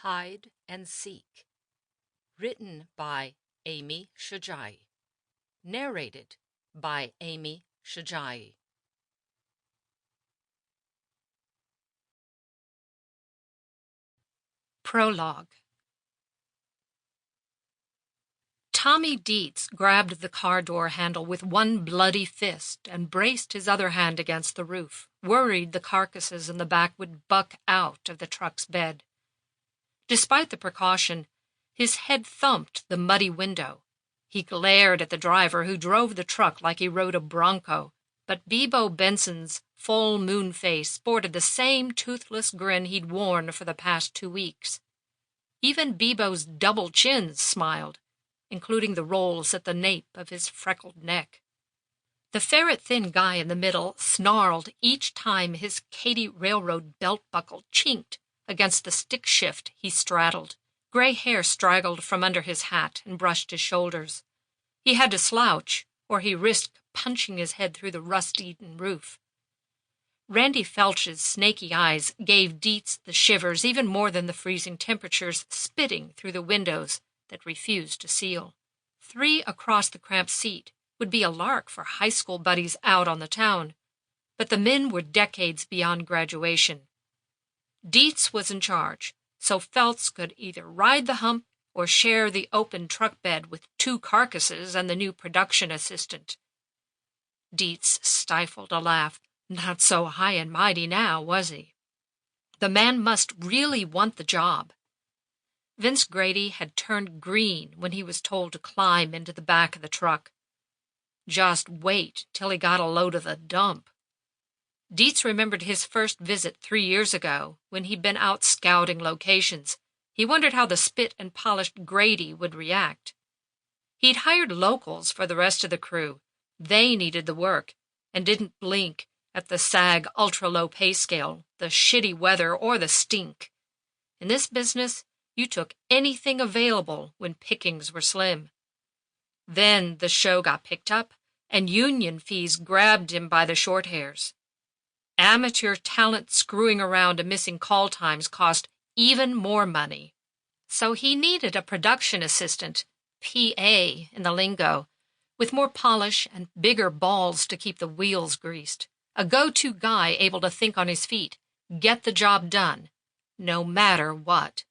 Hide and Seek. Written by Amy Shojai. Narrated by Amy Shojai. Prologue. Tommy Dietz grabbed the car door handle with one bloody fist and braced his other hand against the roof, worried the carcasses in the back would buck out of the truck's bed. Despite the precaution, his head thumped the muddy window. He glared at the driver who drove the truck like he rode a bronco, but Bebo Benson's full moon face sported the same toothless grin he'd worn for the past 2 weeks. Even Bebo's double chins smiled, including the rolls at the nape of his freckled neck. The ferret-thin guy in the middle snarled each time his Katy Railroad belt buckle chinked against the stick shift he straddled. Gray hair straggled from under his hat and brushed his shoulders. He had to slouch, or he risked punching his head through the rust-eaten roof. Randy Felch's snaky eyes gave Dietz the shivers even more than the freezing temperatures spitting through the windows that refused to seal. 3 across the cramped seat would be a lark for high school buddies out on the town, but the men were decades beyond graduation. Dietz was in charge, so Feltz could either ride the hump or share the open truck bed with 2 carcasses and the new production assistant. Dietz stifled a laugh. Not so high and mighty now, was he? The man must really want the job. Vince Grady had turned green when he was told to climb into the back of the truck. Just wait till he got a load of the dump. Dietz remembered his first visit 3 years ago when he'd been out scouting locations. He wondered how the spit and polished Grady would react. He'd hired locals for the rest of the crew. They needed the work and didn't blink at the SAG ultra-low pay scale, the shitty weather, or the stink. In this business, you took anything available when pickings were slim. Then the show got picked up, and union fees grabbed him by the short hairs. Amateur talent screwing around and missing call times cost even more money. So he needed a production assistant, PA in the lingo, with more polish and bigger balls to keep the wheels greased. A go-to guy able to think on his feet, get the job done, no matter what.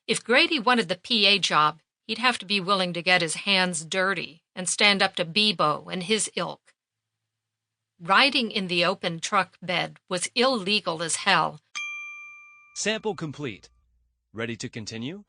If Grady wanted the PA job, he'd have to be willing to get his hands dirty and stand up to Bebo and his ilk. Riding in the open truck bed was illegal as hell. Sample complete. Ready to continue?